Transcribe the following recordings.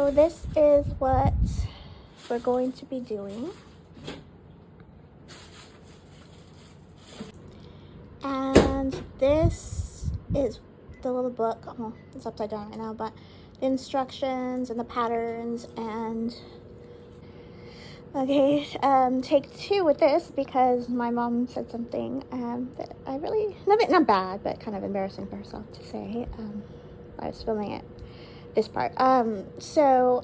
So this is what we're going to be doing. And this is the little book. Oh, it's upside down right now, but the instructions and the patterns. And okay, take 2 with this because my mom said something that I really, not bad, but kind of embarrassing for herself to say. I was filming it, this part. So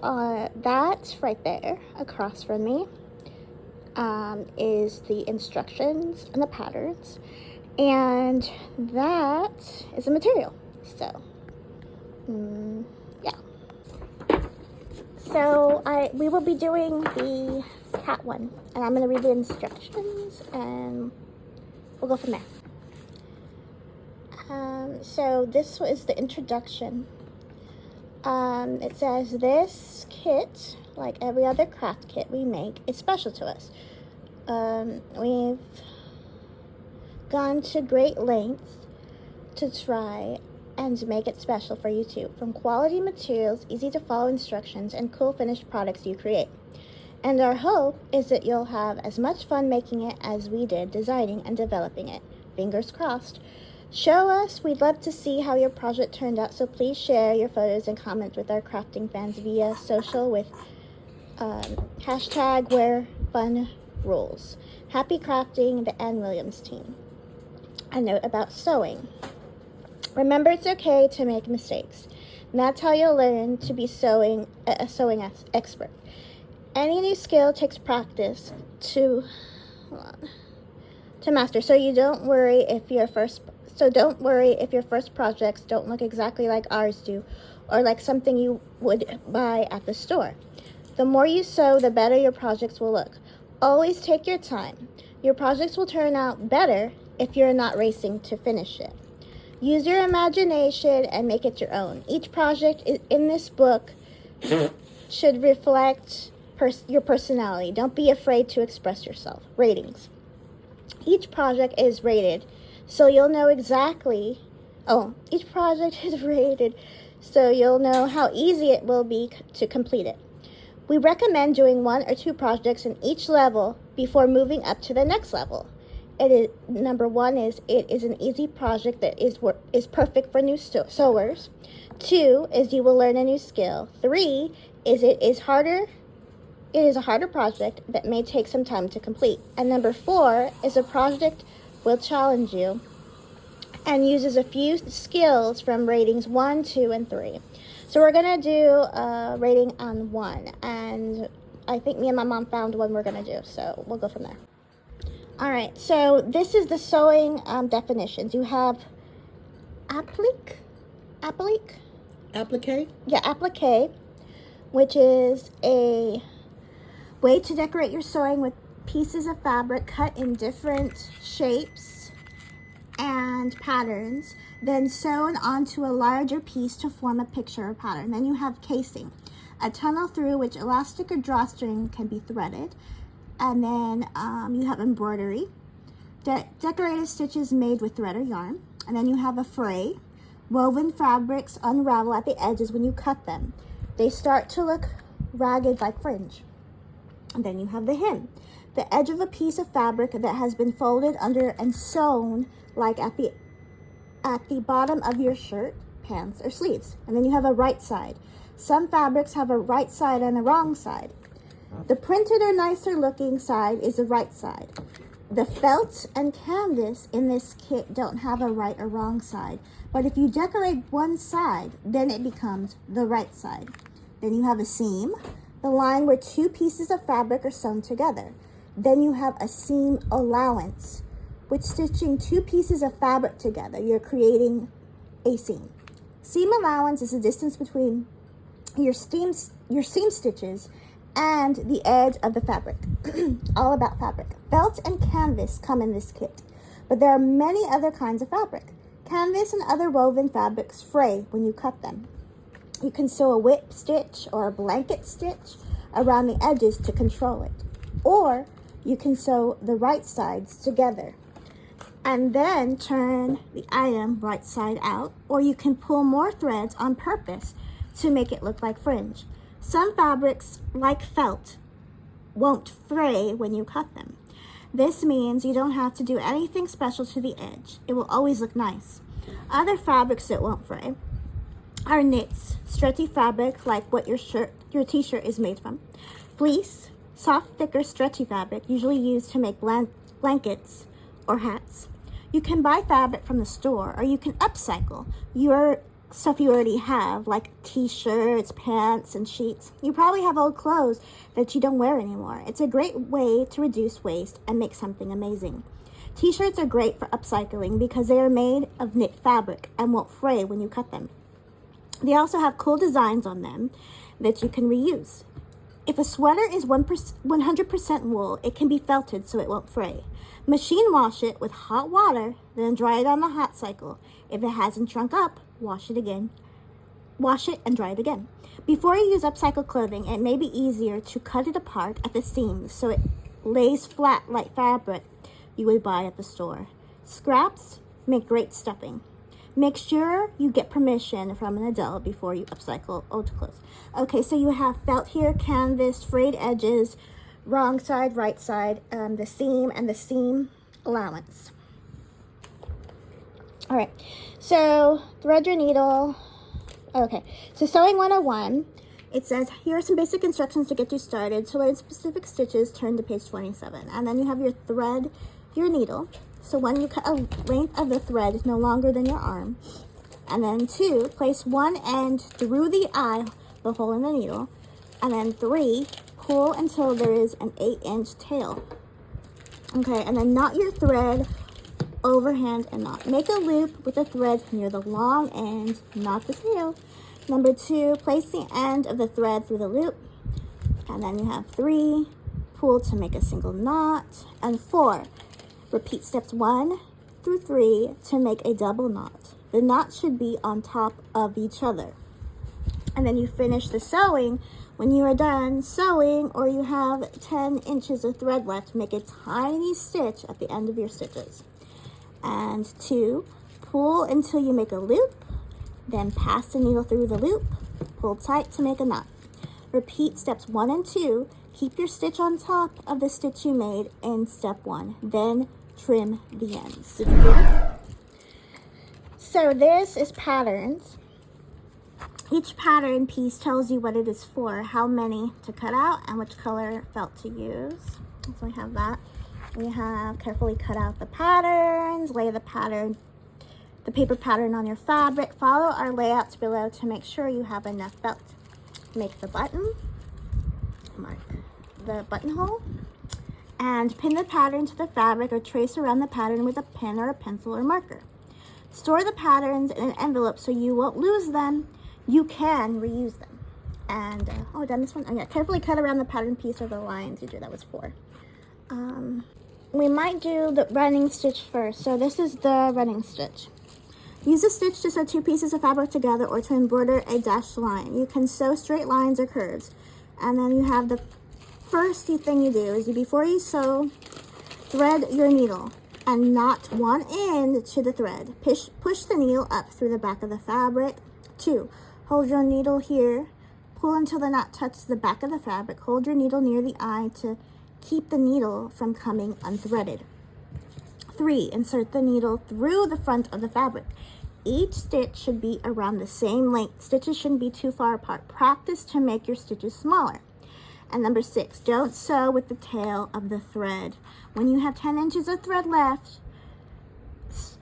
that right there across from me is the instructions and the patterns. And that is a material. So, yeah. So we will be doing the cat one, and I'm going to read the instructions, and we'll go from there. So this is the introduction. It says this kit, like every other craft kit we make, is special to us. We've gone to great lengths to try and make it special for you too. From quality materials, easy to follow instructions, and cool finished products you create. And our hope is that you'll have as much fun making it as we did designing and developing it. Fingers crossed. Show us. We'd love to see how your project turned out, so please share your photos and comments with our crafting fans via social with #WhereFunRules. Happy crafting, the Ann Williams team. A note about sewing. Remember, it's okay to make mistakes. And that's how you'll learn to be a sewing expert. Any new skill takes practice to master. So don't worry if your first projects don't look exactly like ours do, or like something you would buy at the store. The more you sew, the better your projects will look. Always take your time. Your projects will turn out better if you're not racing to finish it. Use your imagination and make it your own. Each project in this book should reflect your personality. Don't be afraid to express yourself. Ratings. Each project is rated, so you'll know exactly... each project is rated, so you'll know how easy it will be to complete it. We recommend doing 1 or 2 projects in each level before moving up to the next level. Number 1 is it is an easy project that is perfect for new sewers. 2 is you will learn a new skill. 3 is it is a harder project that may take some time to complete. And number 4 is a project will challenge you and uses a few skills from ratings 1, 2, and 3. So we're going to do a rating on 1. And I think me and my mom found one we're going to do. So we'll go from there. All right, so this is the sewing definitions. You have applique? Yeah, applique, which is a way to decorate your sewing with pieces of fabric cut in different shapes and patterns, then sewn onto a larger piece to form a picture or pattern. Then you have casing, a tunnel through which elastic or drawstring can be threaded. And then you have embroidery, decorative stitches made with thread or yarn. And then you have a fray. Woven fabrics unravel at the edges when you cut them. They start to look ragged like fringe. And then you have the hem, the edge of a piece of fabric that has been folded under and sewn like at the bottom of your shirt, pants, or sleeves. And then you have a right side. Some fabrics have a right side and a wrong side. The printed or nicer looking side is the right side. The felt and canvas in this kit don't have a right or wrong side, but if you decorate one side, then it becomes the right side. Then you have a seam, the line where 2 pieces of fabric are sewn together. Then you have a seam allowance, which stitching 2 pieces of fabric together, you're creating a seam. Seam allowance is the distance between your seam stitches and the edge of the fabric. All about fabric. Felt and canvas come in this kit, but there are many other kinds of fabric. Canvas and other woven fabrics fray when you cut them. You can sew a whip stitch or a blanket stitch around the edges to control it. Or you can sew the right sides together and then turn the item right side out, or you can pull more threads on purpose to make it look like fringe. Some fabrics, like felt, won't fray when you cut them. This means you don't have to do anything special to the edge. It will always look nice. Other fabrics that won't fray are knits, stretchy fabric like what your t-shirt is made from. Fleece, soft, thicker, stretchy fabric, usually used to make blankets or hats. You can buy fabric from the store, or you can upcycle your stuff you already have, like t-shirts, pants, and sheets. You probably have old clothes that you don't wear anymore. It's a great way to reduce waste and make something amazing. T-shirts are great for upcycling because they are made of knit fabric and won't fray when you cut them. They also have cool designs on them that you can reuse. If a sweater is 100% wool, it can be felted so it won't fray. Machine wash it with hot water, then dry it on the hot cycle. If it hasn't shrunk up, wash it and dry it again. Before you use upcycled clothing, it may be easier to cut it apart at the seams so it lays flat like fabric you would buy at the store. Scraps make great stuffing. Make sure you get permission from an adult before you upcycle old clothes. Okay, so you have felt here, canvas, frayed edges, wrong side, right side, the seam, and the seam allowance. All right, so thread your needle. Okay, so sewing 101, it says, here are some basic instructions to get you started. To learn specific stitches, turn to page 27. And then you have your thread, your needle. So one, you cut a length of the thread no longer than your arm. And then 2, place one end through the eye, the hole in the needle. And then 3, pull until there is an 8-inch tail. Okay, and then knot your thread overhand and knot. Make a loop with the thread near the long end, not the tail. Number 2, place the end of the thread through the loop. And then you have 3, pull to make a single knot. And 4, repeat steps 1 through 3 to make a double knot. The knots should be on top of each other. And then you finish the sewing. When you are done sewing, or you have 10 inches of thread left, make a tiny stitch at the end of your stitches. And 2, pull until you make a loop, then pass the needle through the loop, pull tight to make a knot. Repeat steps 1 and 2. Keep your stitch on top of the stitch you made in step 1, then trim the ends. Did you get it? So this is patterns. Each pattern piece tells you what it is for, how many to cut out, and which color felt to use. So we have that. We have carefully cut out the patterns, lay the paper pattern on your fabric. Follow our layouts below to make sure you have enough felt. Make the button, mark the buttonhole, and pin the pattern to the fabric or trace around the pattern with a pen or a pencil or marker. Store the patterns in an envelope so you won't lose them. You can reuse them. And, done this one? Oh yeah, carefully cut around the pattern piece or the lines you drew. That was 4. We might do the running stitch first. So this is the running stitch. Use a stitch to sew 2 pieces of fabric together or to embroider a dashed line. You can sew straight lines or curves. And then you have the first thing you do is before you sew, thread your needle and knot one end to the thread. Push the needle up through the back of the fabric. 2, hold your needle here. Pull until the knot touches the back of the fabric. Hold your needle near the eye to keep the needle from coming unthreaded. 3, insert the needle through the front of the fabric. Each stitch should be around the same length. Stitches shouldn't be too far apart. Practice to make your stitches smaller. And number 6, don't sew with the tail of the thread. When you have 10 inches of thread left,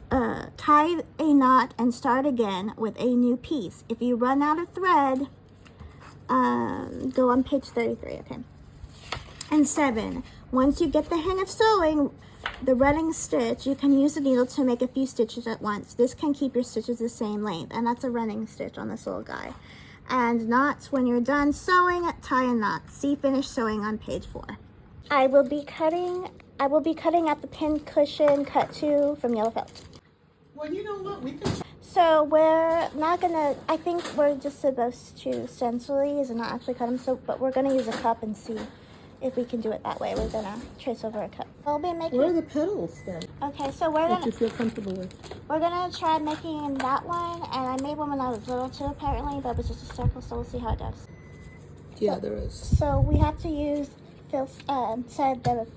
tie a knot and start again with a new piece. If you run out of thread, go on page 33, okay? And 7, once you get the hang of sewing the running stitch, you can use the needle to make a few stitches at once. This can keep your stitches the same length, and that's a running stitch on this little guy. And knots, when you're done sewing, tie a knot. See finished sewing on page 4. I will be cutting out the pin cushion cut 2 from yellow felt. Well, you know what, we can... So we're not gonna, I think we're just supposed to stencilize and not actually cut them, but we're gonna use a cup and see if we can do it that way. We're gonna trace over a cup. We'll be making... Where are the petals then? Okay, so we're That gonna... you feel comfortable with. We're gonna try making that one, and I made one when I was little too, apparently, but it was just a circle, so we'll see how it goes. Yeah, there is. So we have to use, Phil said that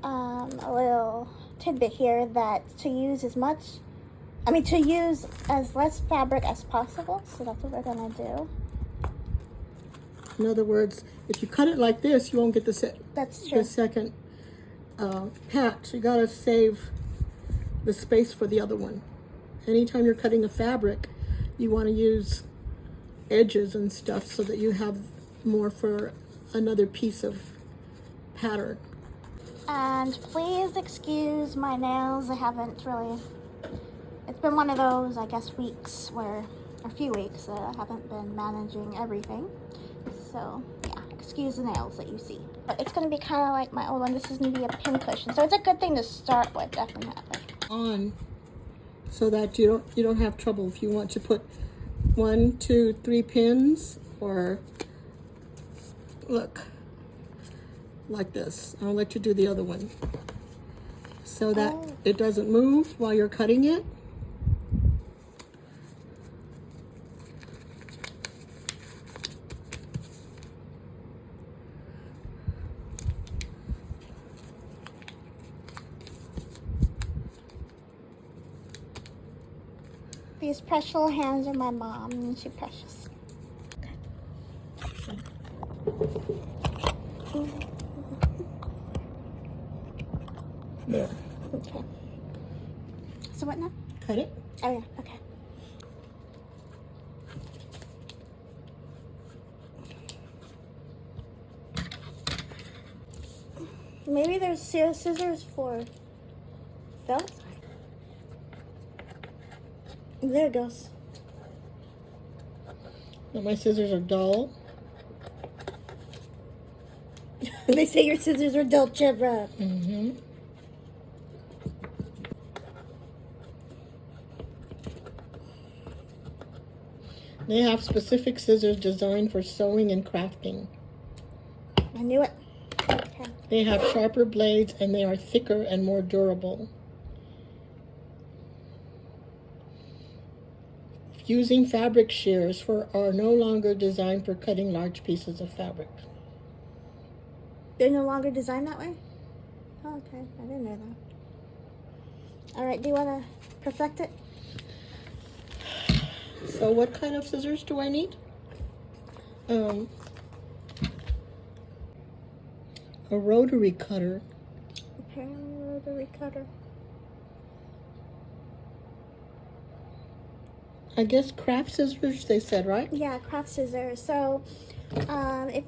a little tidbit here that to use to use as less fabric as possible. So that's what we're gonna do. In other words, if you cut it like this, you won't get That's true. the second patch. You gotta save the space for the other one. Anytime you're cutting a fabric, you want to use edges and stuff so that you have more for another piece of pattern. And please excuse my nails. I haven't really, it's been one of those, I guess, weeks where, a few weeks that I haven't been managing everything. So yeah, excuse the nails that you see. But it's gonna be kind of like my old one. This is gonna be a pin cushion. So it's a good thing to start with, definitely. On so that you don't have trouble if you want to put 1, 2, 3 pins, or look like this. I'll let you do the other one so that it doesn't move while you're cutting it. These precious little hands are my mom, and she's precious. There. Okay. So what now? Cut it. Oh yeah, okay. Maybe there's scissors for Phil. There it goes. Now my scissors are dull. They say your scissors are dull, Chevra. Mm-hmm. They have specific scissors designed for sewing and crafting. I knew it. Okay. They have sharper blades and they are thicker and more durable. Fusing fabric shears are no longer designed for cutting large pieces of fabric. They're no longer designed that way? Oh, okay. I didn't know that. All right. Do you want to perfect it? So what kind of scissors do I need? A rotary cutter. Apparently a rotary cutter. I guess craft scissors, they said, right? Yeah, craft scissors. So if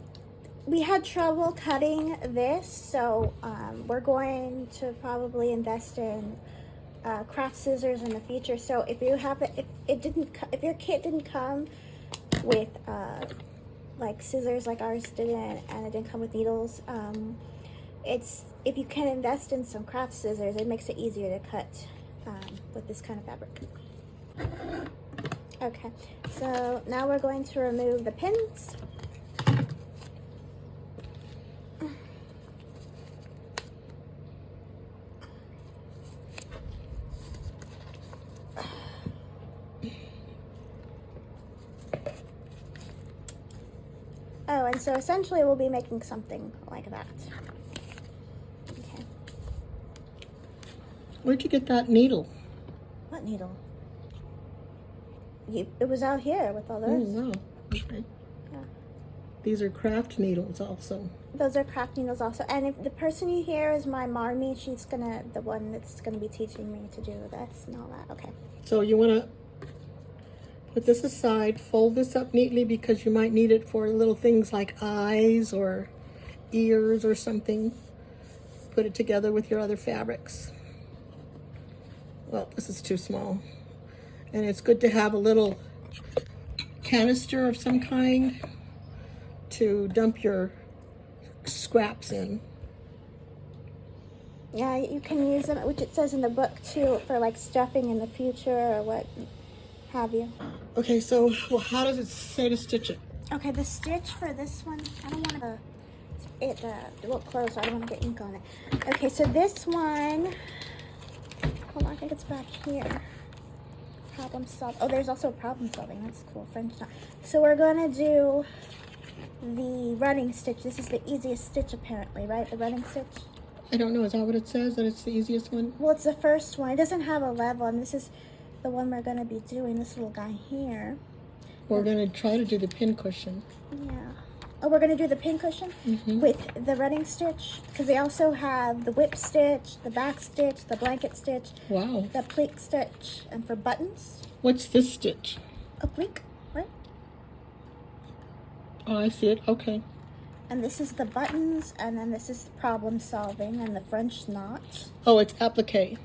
we had trouble cutting this, so we're going to probably invest in craft scissors in the future. So if you have it, if your kit didn't come with like scissors like ours didn't, and it didn't come with needles, if you can invest in some craft scissors, it makes it easier to cut with this kind of fabric. Okay, so now we're going to remove the pins. Oh, and so essentially we'll be making something like that. Okay. Where'd you get that needle? What needle? It was out here with all those. Oh, wow. Okay. Yeah. These are craft needles also. Those are craft needles also. And if the person you hear is my Marmy, she's the one that's gonna be teaching me to do this and all that. Okay. So you want to put this aside, fold this up neatly because you might need it for little things like eyes or ears or something. Put it together with your other fabrics. Well, this is too small. And it's good to have a little canister of some kind to dump your scraps in. Yeah, you can use them, which it says in the book too, for like stuffing in the future or what have you. Okay, so how does it say to stitch it? Okay, the stitch for this one, I don't want it won't close, so I don't want to get ink on it. Okay, so this one, hold on, I think it's back here. Problem solving. Oh, there's also problem solving. That's cool. French time. So we're gonna do the running stitch. This is the easiest stitch apparently, right? The running stitch? I don't know, is that what it says, that it's the easiest one? Well, it's the first one. It doesn't have a level, and this is the one we're going to be doing, this little guy here. We're going to try to do the pin cushion. Yeah. Oh, we're going to do the pin cushion with the running stitch, because they also have the whip stitch, the back stitch, the blanket stitch, Wow. the pleat stitch, and for buttons. What's this stitch? Oblique, right? Oh, I see it. Okay. And this is the buttons, and then this is the problem solving and the French knot. Oh, it's applique.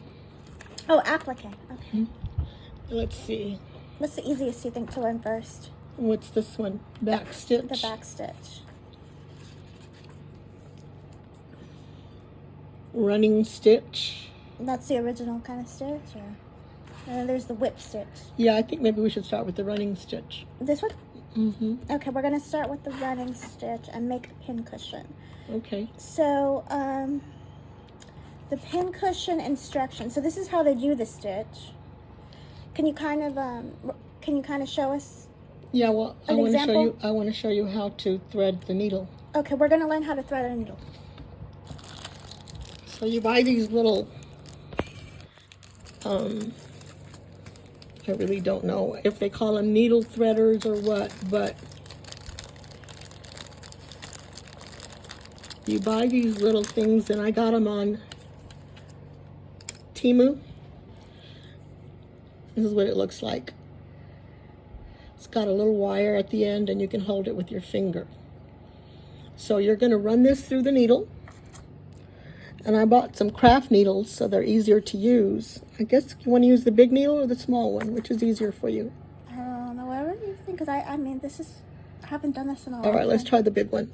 Oh, applique. Okay. Let's see. What's the easiest you think to learn first? What's this one? Back stitch? The back stitch. Running stitch. That's the original kind of stitch, or? And then there's the whip stitch. Yeah, I think maybe we should start with the running stitch. This one? Mm-hmm. Okay, we're gonna start with the running stitch and make a pin cushion. Okay. So, the pin cushion instructions. So this is how they do the stitch. Can you kind of show us? Yeah, well, I An want to show example? you. I want to show you how to thread the needle. Okay, we're gonna learn how to thread a needle. So you buy these little. I really don't know if they call them needle threaders or what, but you buy these little things, and I got them on Temu. This is what it looks like. It's got a little wire at the end, and you can hold it with your finger. So you're going to run this through the needle. And I bought some craft needles so they're easier to use. I guess you want to use the big needle or the small one, which is easier for you? I don't know, whatever you think, because I mean, I haven't done this in a long time. All right, let's try the big one.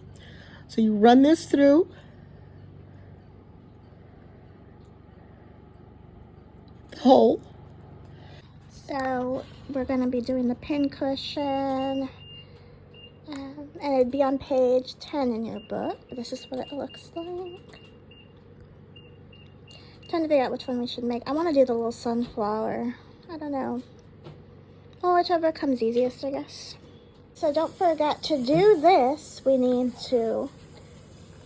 So you run this through. The hole. So we're going to be doing the pin cushion, and it'd be on page 10 in your book. This is what it looks like. Trying to figure out which one we should make. I want to do the little sunflower. I don't know. Well, whichever comes easiest, I guess. So don't forget to do this. We need to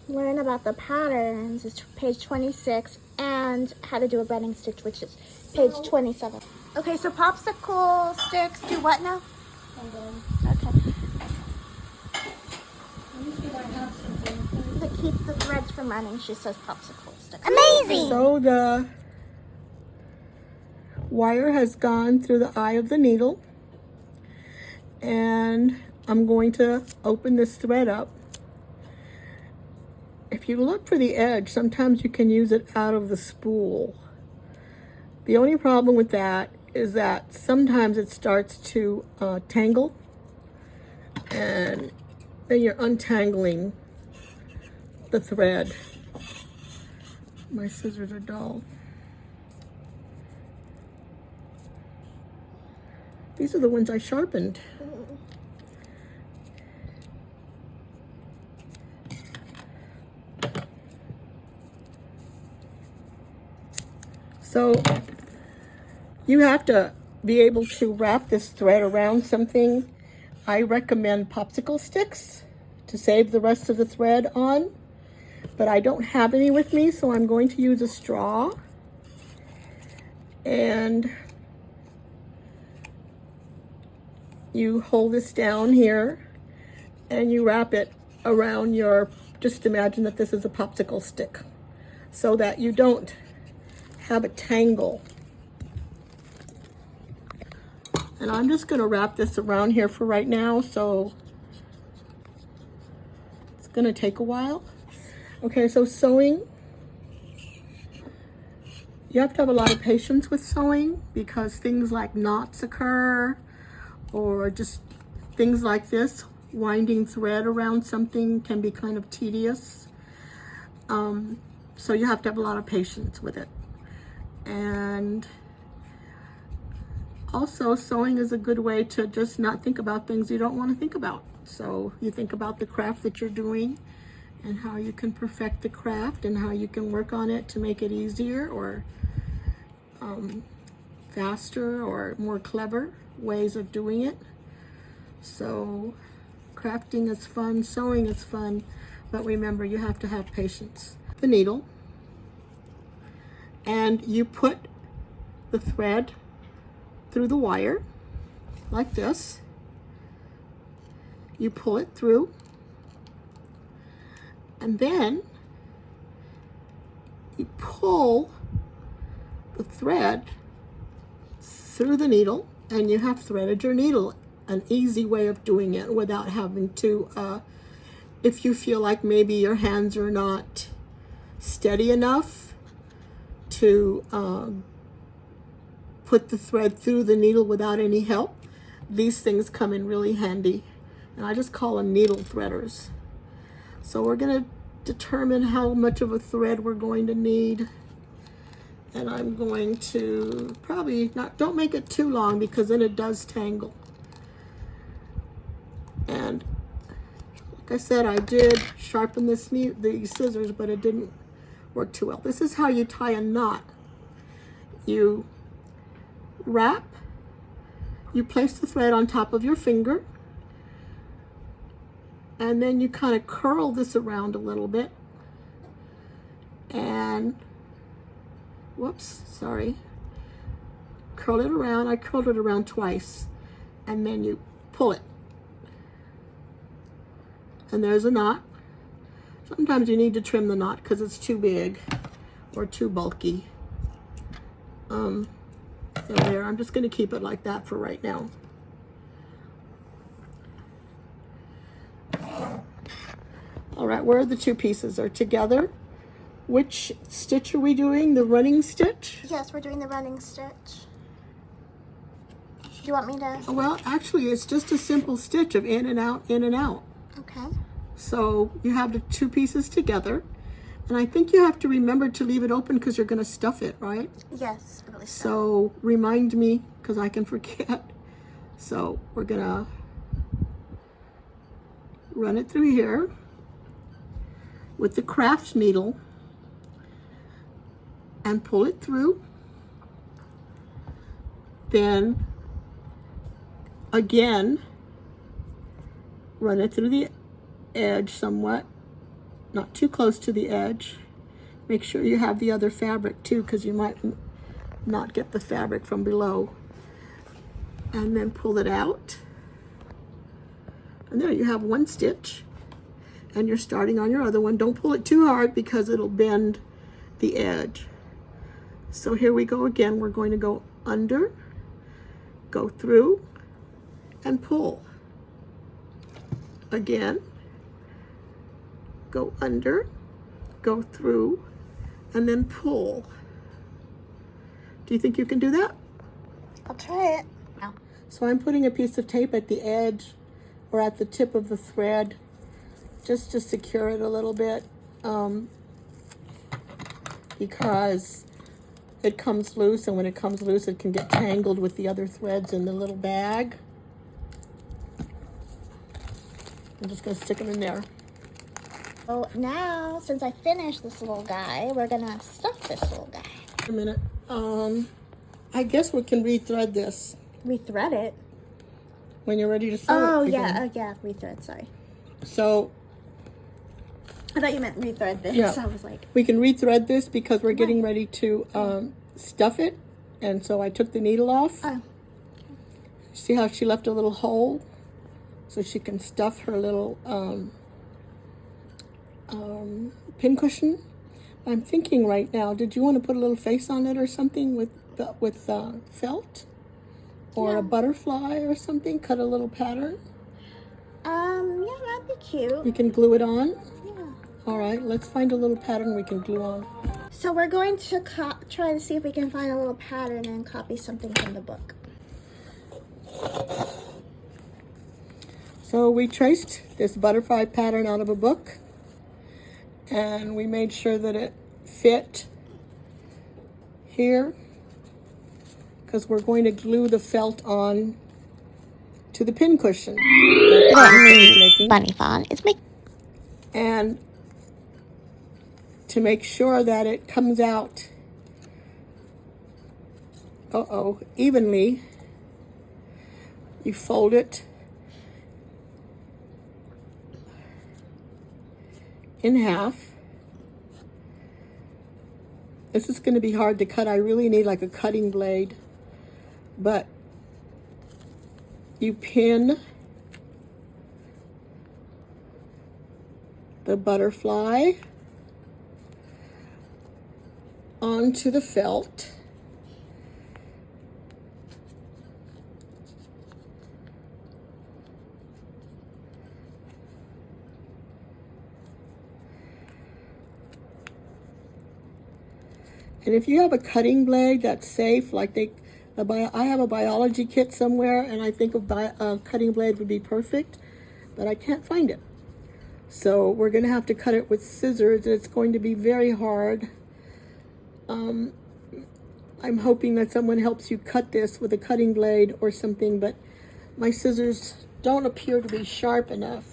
learn about the patterns. It's page 26, and how to do a running stitch, which is page 27. Okay, so popsicle sticks do what now? Okay. Let me see if I have something. To keep the threads from running, she says popsicle sticks. Amazing! So the wire has gone through the eye of the needle, and I'm going to open this thread up. If you look for the edge, sometimes you can use it out of the spool. The only problem with that is that sometimes it starts to tangle, and then you're untangling the thread. My scissors are dull. These are the ones I sharpened. So you have to be able to wrap this thread around something. I recommend popsicle sticks to save the rest of the thread on, but I don't have any with me, so I'm going to use a straw. And you hold this down here and you wrap it around your, just imagine that this is a popsicle stick, so that you don't have a tangle. And I'm just going to wrap this around here for right now, so it's going to take a while. Okay, so sewing. You have to have a lot of patience with sewing, because things like knots occur, or just things like this. Winding thread around something can be kind of tedious. So you have to have a lot of patience with it. And also, sewing is a good way to just not think about things you don't want to think about. So you think about the craft that you're doing, and how you can perfect the craft, and how you can work on it to make it easier, or faster, or more clever ways of doing it. So Crafting is fun, sewing is fun, but remember, you have to have patience. The needle, and you put the thread through the wire like this. You pull it through, and then you pull the thread through the needle, and you have threaded your needle. An easy way of doing it without having to, if you feel like maybe your hands are not steady enough to put the thread through the needle without any help, these things come in really handy. And I just call them needle threaders. So we're going to determine how much of a thread we're going to need. And I'm going to probably don't make it too long, because then it does tangle. And like I said, I did sharpen these scissors, but it didn't work too well. This is how you tie a knot. You wrap, you place the thread on top of your finger, and then you kind of curl this around a little bit, and whoops, sorry, curl it around. I curled it around twice, and then you pull it, and there's a knot. Sometimes you need to trim the knot because it's too big or too bulky. So there, I'm just going to keep it like that for right now. All right, where are the two pieces? They're together. Which stitch are we doing? The running stitch? Yes, we're doing the running stitch. Do you want me to? Well, actually, it's just a simple stitch of in and out, in and out. Okay. So you have the two pieces together. And I think you have to remember to leave it open because you're going to stuff it, right? Yes, really. So remind me, because I can forget. So we're going to run it through here with the craft needle and pull it through. Then again, run it through the edge somewhat, not too close to the edge. Make sure you have the other fabric too, because you might not get the fabric from below. And then pull it out. And there you have one stitch. And you're starting on your other one. Don't pull it too hard because it'll bend the edge. So here we go again. We're going to go under, go through, and pull. Again, go under, go through, and then pull. Do you think you can do that? I'll try it. No. So I'm putting a piece of tape at the edge or at the tip of the thread just to secure it a little bit, because it comes loose, and when it comes loose it can get tangled with the other threads in the little bag. I'm just going to stick them in there. So now, since I finished this little guy, we're gonna stuff this little guy. A minute. I guess we can rethread this Rethread it? when you're ready to sew it. Oh, again. yeah, rethread, sorry. So I thought you meant rethread this. Yeah. I was like, we can rethread this because we're getting ready to stuff it. And so I took the needle off. oh, See how she left a little hole so she can stuff her little pincushion. I'm thinking right now, did you want to put a little face on it or something with felt? Or Yeah. a butterfly or something? Cut a little pattern? yeah, that'd be cute. You can glue it on? Yeah. All right, let's find a little pattern we can glue on. So we're going to try to see if we can find a little pattern and copy something from the book. So we traced this butterfly pattern out of a book, and we made sure that it fit here, because we're going to glue the felt on to the pincushion that BunnyFawn is making. And to make sure that it comes out evenly, you fold it in half. This is going to be hard to cut. I really need like a cutting blade. But you pin the butterfly onto the felt. And if you have a cutting blade that's safe, like I have a biology kit somewhere, and I think a cutting blade would be perfect, but I can't find it. So we're going to have to cut it with scissors, and it's going to be very hard. I'm hoping that someone helps you cut this with a cutting blade or something, but my scissors don't appear to be sharp enough.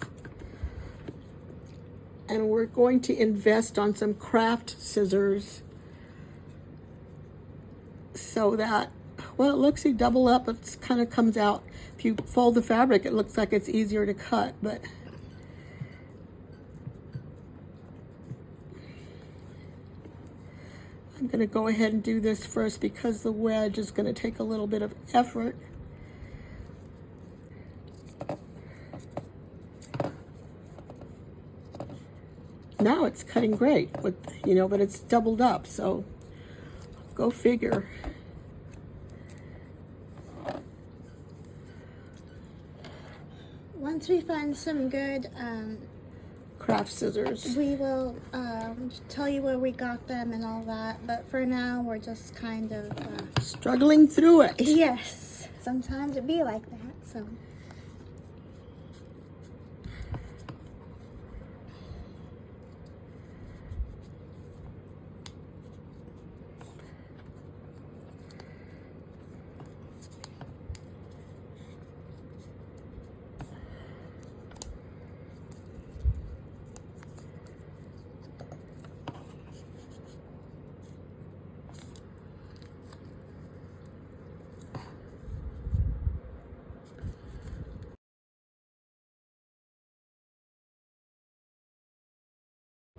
And we're going to invest on some craft scissors so that, well, it looks like double up, it kind of comes out. If you fold the fabric, it looks like it's easier to cut, but I'm going to go ahead and do this first because the wedge is going to take a little bit of effort. Now it's cutting great, with, but it's doubled up, so go figure. Once we find some good craft scissors, we will tell you where we got them and all that, but for now we're just kind of struggling through it. Yes, sometimes it be like that, so.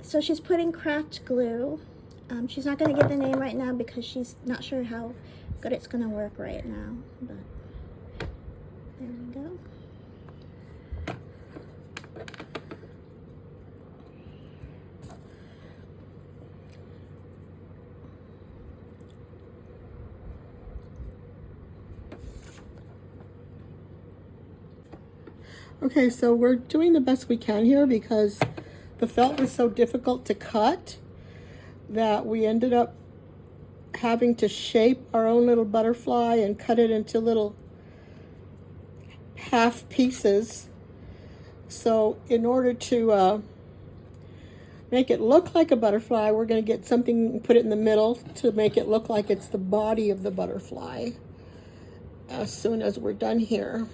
So she's putting craft glue. She's not going to give the name right now because she's not sure how good it's going to work right now. But there we go. Okay, so we're doing the best we can here because the felt was so difficult to cut that we ended up having to shape our own little butterfly and cut it into little half pieces. So in order to make it look like a butterfly, we're going to get something and put it in the middle to make it look like it's the body of the butterfly as soon as we're done here.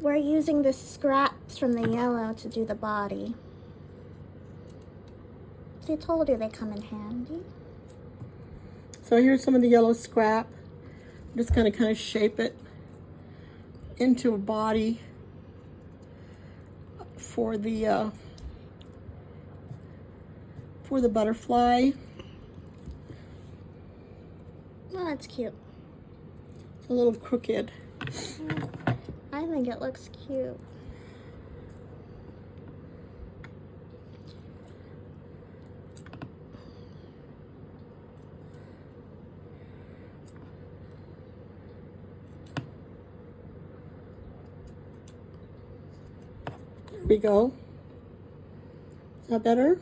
We're using the scraps from the yellow to do the body. I told you they come in handy. So here's some of the yellow scrap. I'm just going to kind of shape it into a body for the butterfly. Oh, that's cute. It's a little crooked. I think it looks cute. There we go. Is that better?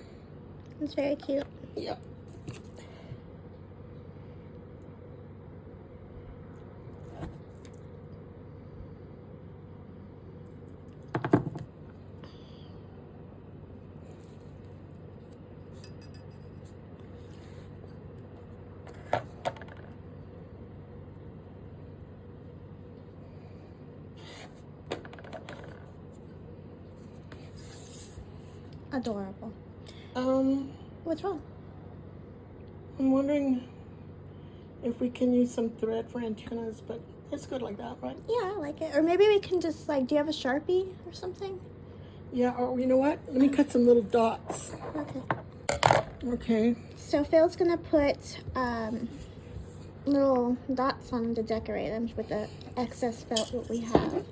It's very cute. Yep. Adorable. What's wrong? I'm wondering if we can use some thread for antennas, but it's good like that, right? Yeah, I like it. Or maybe we can just do you have a Sharpie or something? Yeah, or you know what? Let me cut some little dots. Okay. Okay. So Phil's gonna put little dots on to decorate them with the excess felt that we have.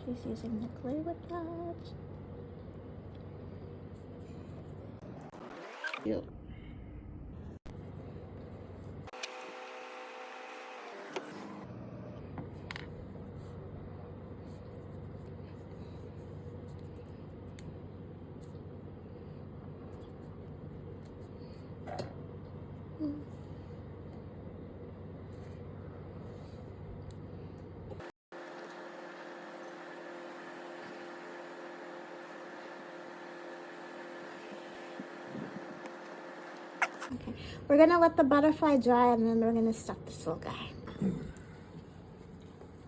She's using the glue with that. Yep. Okay, we're gonna let the butterfly dry and then we're gonna stuff this little guy.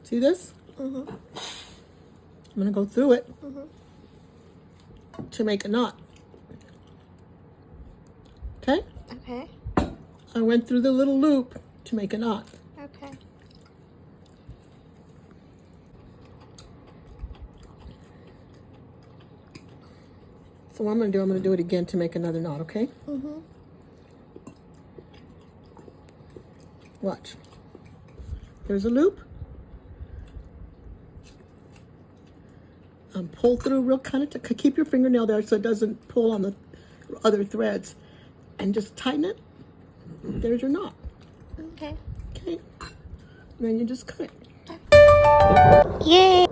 See this? Mm-hmm. I'm gonna go through it to make a knot. Okay? Okay. I went through the little loop to make a knot. Okay. So what I'm gonna do, I'm gonna do it again to make another knot, okay? Mm-hmm. Watch. There's a loop. Pull through real kind of, keep your fingernail there so it doesn't pull on the other threads. And just tighten it. There's your knot. Okay. Okay. And then you just cut it. Yay!